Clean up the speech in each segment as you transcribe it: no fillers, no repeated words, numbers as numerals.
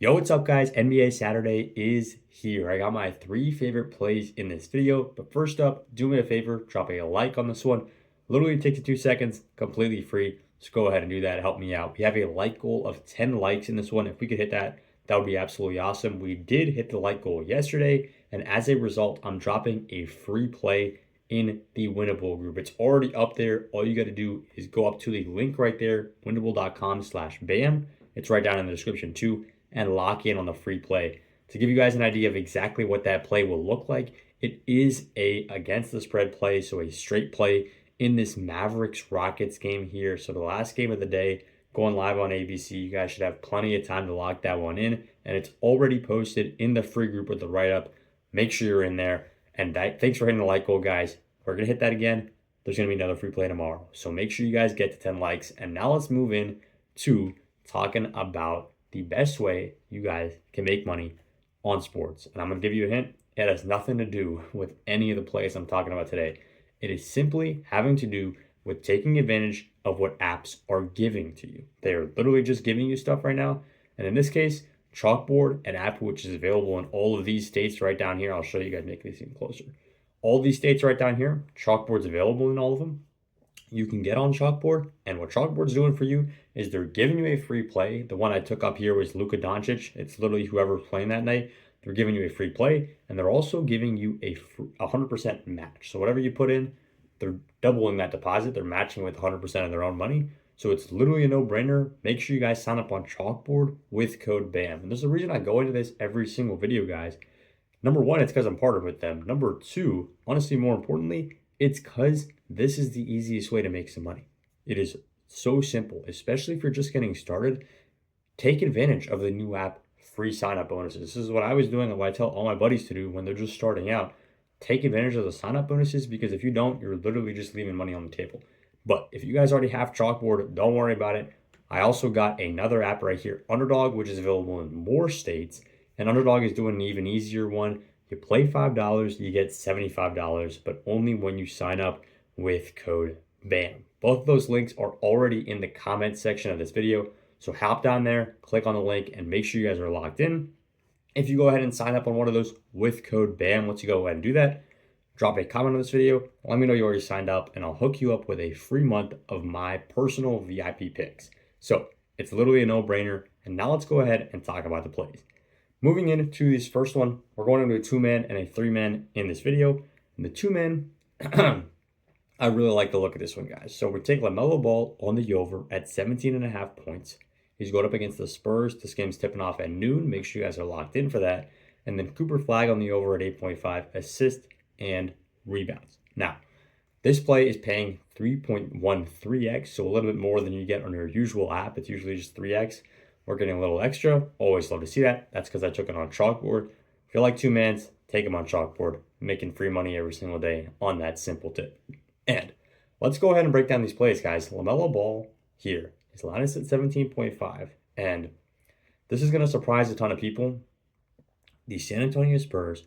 Yo, what's up, guys? NBA Saturday is here. I got my 3 favorite plays in this video. But first up, do me a favor, drop a like on this one. Literally takes you 2 seconds, completely free. Just go ahead and do that. Help me out. We have a like goal of 10 likes in this one. If we could hit that, that would be absolutely awesome. We did hit the like goal yesterday. And as a result, I'm dropping a free play in the Winnable group. It's already up there. All you got to do is go up to the link right there, winnable.com/bam. It's right down in the description too, and lock in on the free play. To give you guys an idea of exactly what that play will look like, it is a against the spread play, so a straight play in this Mavericks Rockets game here. So the last game of the day, going live on ABC. You guys should have plenty of time to lock that one in, and it's already posted in the free group with the write-up. Make sure you're in there. And thanks for hitting the like goal, guys. We're going to hit that again. There's going to be another free play tomorrow. So make sure you guys get to 10 likes. And now let's move in to talking about the best way you guys can make money on sports. And I'm going to give you a hint. It has nothing to do with any of the plays I'm talking about today. It is simply having to do with taking advantage of what apps are giving to you. They're literally just giving you stuff right now. And in this case, Chalkboard, an app which is available in all of these states right down here. I'll show you guys, make this even closer. All these states right down here, Chalkboard's available in all of them. You can get on Chalkboard, and what Chalkboard's doing for you is they're giving you a free play. The one I took up here was Luka Doncic. It's literally whoever's playing that night. They're giving you a free play, and they're also giving you a 100% match. So whatever you put in, they're doubling that deposit. They're matching with 100% of their own money. So it's literally a no-brainer. Make sure you guys sign up on Chalkboard with code BAM. And there's a reason I go into this every single video, guys. Number one, it's because I'm partnered with them. Number two, honestly, more importantly, it's because this is the easiest way to make some money. It is so simple, especially if you're just getting started. Take advantage of the new app free sign-up bonuses. This is what I was doing and what I tell all my buddies to do when they're just starting out. Take advantage of the sign-up bonuses, because if you don't, you're literally just leaving money on the table. But if you guys already have Chalkboard, don't worry about it. I also got another app right here, Underdog, which is available in more states. And Underdog is doing an even easier one. You play $5, you get $75, but only when you sign up with code BAM. Both of those links are already in the comment section of this video. So hop down there, click on the link, and make sure you guys are locked in. If you go ahead and sign up on one of those with code BAM, once you go ahead and do that, drop a comment on this video. Let me know you already signed up, and I'll hook you up with a free month of my personal VIP picks. So it's literally a no-brainer. And now let's go ahead and talk about the plays. Moving into this first one, we're going into a 2-man and a 3-man in this video. And the 2-man, I really like the look of this one, guys. So we take LaMelo Ball on the over at 17.5 points. He's going up against the Spurs. This game's tipping off at noon. Make sure you guys are locked in for that. And then Cooper Flag on the over at 8.5 assists and rebounds. Now, this play is paying 3.13x, so a little bit more than you get on your usual app. It's usually just 3x. We're getting a little extra. Always love to see that. That's because I took it on Chalkboard. If you like 2-mans, take them on Chalkboard. Making free money every single day on that simple tip. And let's go ahead and break down these plays, guys. LaMelo Ball here is lined at 17.5. And this is going to surprise a ton of people. The San Antonio Spurs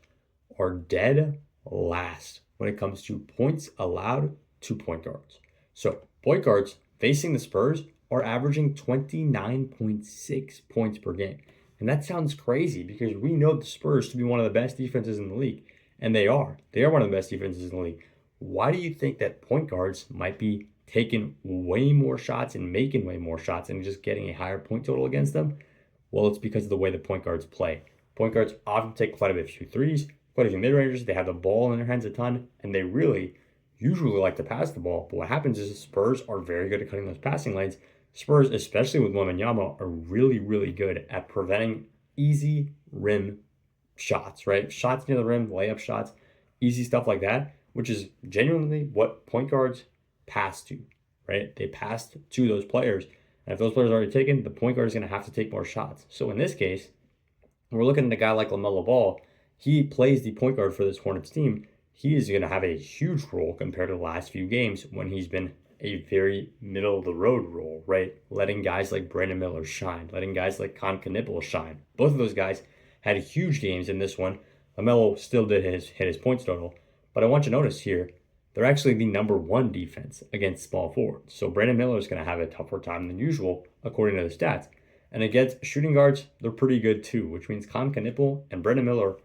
are dead last when it comes to points allowed to point guards. So point guards facing the Spurs are averaging 29.6 points per game. And that sounds crazy because we know the Spurs to be one of the best defenses in the league. And they are. They are one of the best defenses in the league. Why do you think that point guards might be taking way more shots and making way more shots and just getting a higher point total against them? Well, it's because of the way the point guards play. Point guards often take quite a few threes, quite a few mid-rangers. They have the ball in their hands a ton, and they really usually like to pass the ball. But what happens is the Spurs are very good at cutting those passing lanes. Spurs, especially with Wembanyama, are really, really good at preventing easy rim shots, right? Shots near the rim, layup shots, easy stuff like that, which is genuinely what point guards pass to, right? They pass to those players. And if those players are already taken, the point guard is going to have to take more shots. So in this case, we're looking at a guy like LaMelo Ball. He plays the point guard for this Hornets team. He is going to have a huge role compared to the last few games when he's been a very middle-of-the-road role, right? Letting guys like Brandon Miller shine, letting guys like Con Knipple shine. Both of those guys had huge games in this one. LaMelo still did hit his points total. But I want you to notice here, they're actually the number 1 defense against small forwards. So Brandon Miller is going to have a tougher time than usual, according to the stats. And against shooting guards, they're pretty good too, which means Con Knipple and Brandon Miller,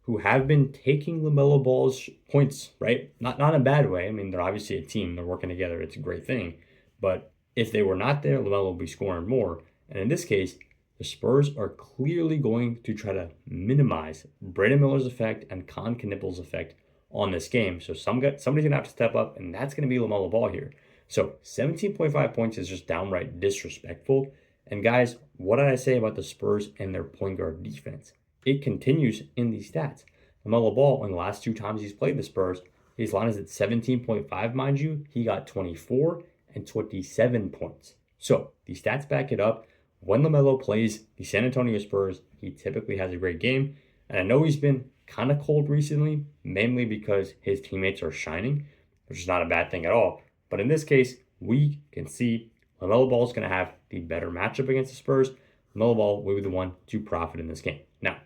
who have been taking LaMelo Ball's points, right? Not in a bad way. I mean, they're obviously a team. They're working together. It's a great thing. But if they were not there, LaMelo will be scoring more. And in this case, the Spurs are clearly going to try to minimize Brandon Miller's effect and Con Knipple's effect on this game. So somebody's going to have to step up, and that's going to be LaMelo Ball here. So 17.5 points is just downright disrespectful. And guys, what did I say about the Spurs and their point guard defense? It continues in these stats. LaMelo Ball, in the last 2 times he's played the Spurs, his line is at 17.5, mind you. He got 24 and 27 points. So these stats back it up. When LaMelo plays the San Antonio Spurs, he typically has a great game. And I know he's been kind of cold recently, mainly because his teammates are shining, which is not a bad thing at all. But in this case, we can see LaMelo Ball is going to have the better matchup against the Spurs. LaMelo Ball will be the one to profit in this game. Now,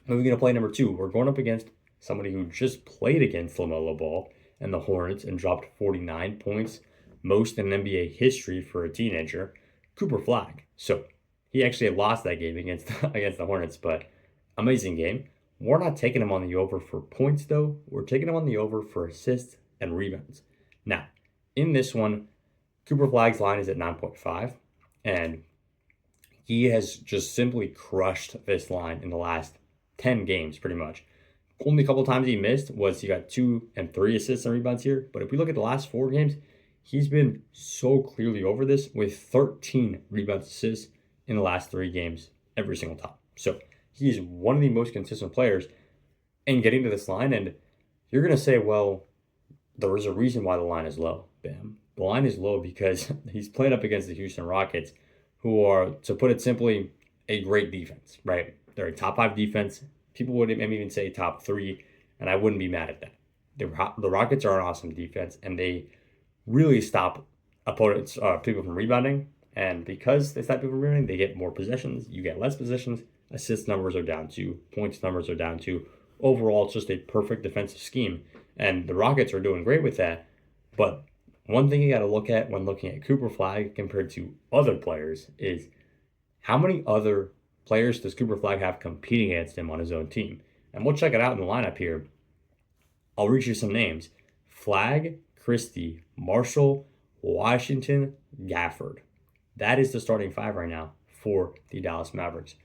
moving into play number 2, we're going up against somebody who just played against LaMelo Ball and the Hornets and dropped 49 points, most in NBA history for a teenager, Cooper Flagg. So he actually lost that game against the Hornets, but amazing game. We're not taking him on the over for points, though. We're taking him on the over for assists and rebounds. Now, in this one, Cooper Flagg's line is at 9.5, and he has just simply crushed this line in the last 10 games, pretty much. Only a couple of times he missed was he got 2 and 3 assists and rebounds here, but if we look at the last 4 games, he's been so clearly over this with 13 rebounds assists in the last 3 games every single time. So he's one of the most consistent players in getting to this line. And you're going to say, well, there is a reason why the line is low. Bam. The line is low because he's played up against the Houston Rockets, who are, to put it simply, a great defense, right? They're a top 5 defense. People would maybe even say top 3, and I wouldn't be mad at that. The Rockets are an awesome defense, and they really stop opponents, people from rebounding. And because they stop people from rebounding, they get more possessions. You get less possessions. Assist numbers are down too. Points numbers are down too. Overall, it's just a perfect defensive scheme. And the Rockets are doing great with that. But one thing you got to look at when looking at Cooper Flagg compared to other players is how many other players does Cooper Flagg have competing against him on his own team? And we'll check it out in the lineup here. I'll read you some names. Flagg, Christie, Marshall, Washington, Gafford. That is the starting 5 right now for the Dallas Mavericks.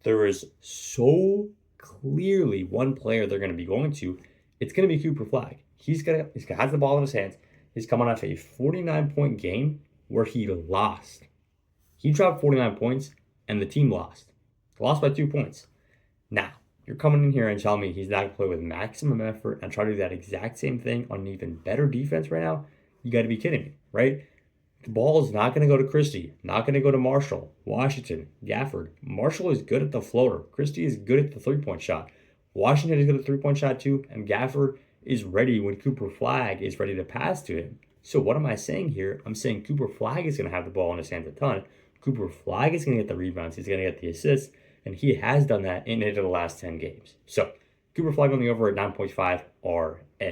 There is so clearly one player they're going to be going to. It's going to be Cooper Flagg. He has the ball in his hands. He's coming off a 49-point game where he lost. He dropped 49 points, and the team lost. Lost by 2 points. Now, you're coming in here and telling me he's not going to play with maximum effort and try to do that exact same thing on an even better defense right now? You got to be kidding me, right? The ball is not going to go to Christie, not going to go to Marshall, Washington, Gafford. Marshall is good at the floater. Christie is good at the 3-point shot. Washington is good at the 3-point shot too, and Gafford is ready when Cooper Flagg is ready to pass to him. So what am I saying here? I'm saying Cooper Flagg is going to have the ball in his hands a ton. Cooper Flagg is going to get the rebounds. He's going to get the assists, and he has done that in 8 of the last 10 games. So Cooper Flagg on the over at 9.5 RA.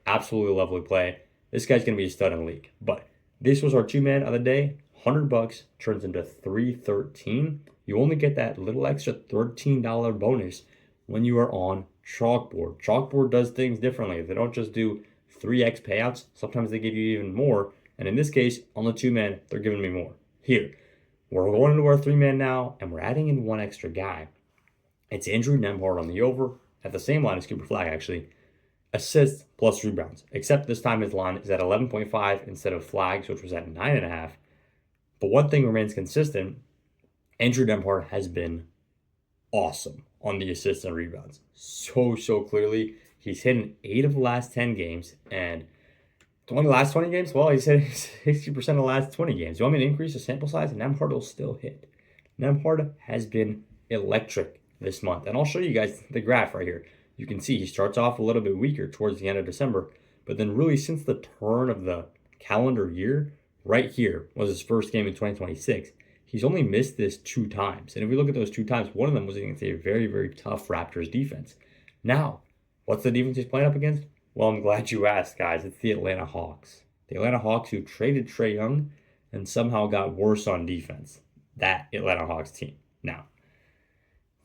Absolutely lovely play. This guy's going to be a stud in the league. But this was our 2-man of the day. $100 turns into $313. You only get that little extra $13 bonus when you are on Chalkboard. Chalkboard does things differently. They don't just do 3x payouts. Sometimes they give you even more. And in this case, on the 2-man, they're giving me more. Here, we're going into our 3-man now, and we're adding in one extra guy. It's Andrew Nembhard on the over at the same line as Cooper Flagg, actually. Assists plus rebounds, except this time his line is at 11.5 instead of Flagg's, which was at 9.5. But one thing remains consistent. Andrew Nembhard has been awesome on the assists and rebounds. So clearly. He's hit in 8 of the last 10 games, and 20 last 20 games? Well, he's hit 60% of the last 20 games. You want me to increase the sample size? Nembhard will still hit. Nembhard has been electric this month, and I'll show you guys the graph right here. You can see he starts off a little bit weaker towards the end of December, but then really since the turn of the calendar year, right here was his first game in 2026. He's only missed this 2 times. And if we look at those 2 times, one of them was against a very, very tough Raptors defense. Now, what's the defense he's playing up against? Well, I'm glad you asked, guys. It's the Atlanta Hawks. The Atlanta Hawks who traded Trae Young and somehow got worse on defense. that Atlanta Hawks team. Now,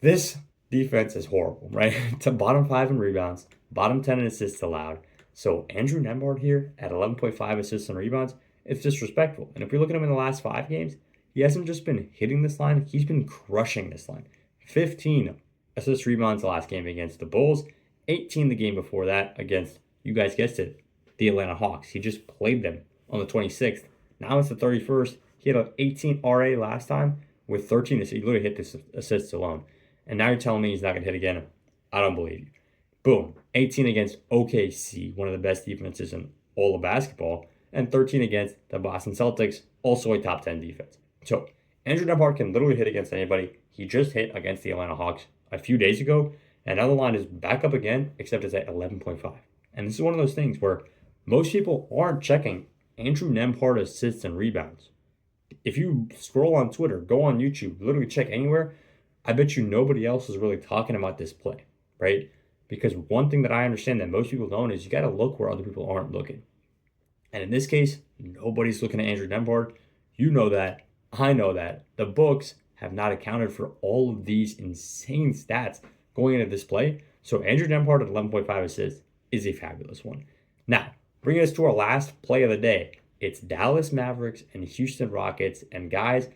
this defense is horrible, right? To bottom 5 in rebounds, bottom 10 in assists allowed. So Andrew Nembhard here at 11.5 assists and rebounds, it's disrespectful. And if we look at him in the last 5 games, he hasn't just been hitting this line, he's been crushing this line. 15 assist rebounds the last game against the Bulls, 18 the game before that against, you guys guessed it, the Atlanta Hawks. He just played them on the 26th. Now it's the 31st. He had an 18 RA last time with 13 assists. He literally hit this assists alone. And now you're telling me he's not going to hit again? I don't believe you. Boom. 18 against OKC, one of the best defenses in all of basketball, and 13 against the Boston Celtics, also a top 10 defense. So Andrew Nembhard can literally hit against anybody. He just hit against the Atlanta Hawks a few days ago, and now the line is back up again, except it's at 11.5. And this is one of those things where most people aren't checking Andrew Nembhard assists and rebounds. If you scroll on Twitter, go on YouTube, literally check anywhere, I bet you nobody else is really talking about this play, right? Because one thing that I understand that most people don't is you got to look where other people aren't looking. And in this case, nobody's looking at Andrew Nembhard. You know that. I know that. The books have not accounted for all of these insane stats going into this play. So Andrew Nembhard at 11.5 assists is a fabulous one. Now, bringing us to our last play of the day. It's Dallas Mavericks and Houston Rockets. And guys,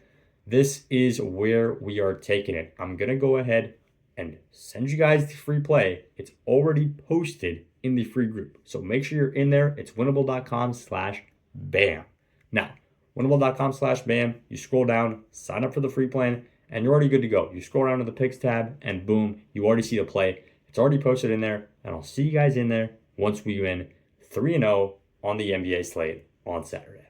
this is where we are taking it. I'm going to go ahead and send you guys the free play. It's already posted in the free group. So make sure you're in there. It's winnable.com/bam. Now, winnable.com/bam. You scroll down, sign up for the free plan, and you're already good to go. You scroll down to the picks tab, and boom, you already see the play. It's already posted in there, and I'll see you guys in there once we win 3-0 on the NBA slate on Saturday.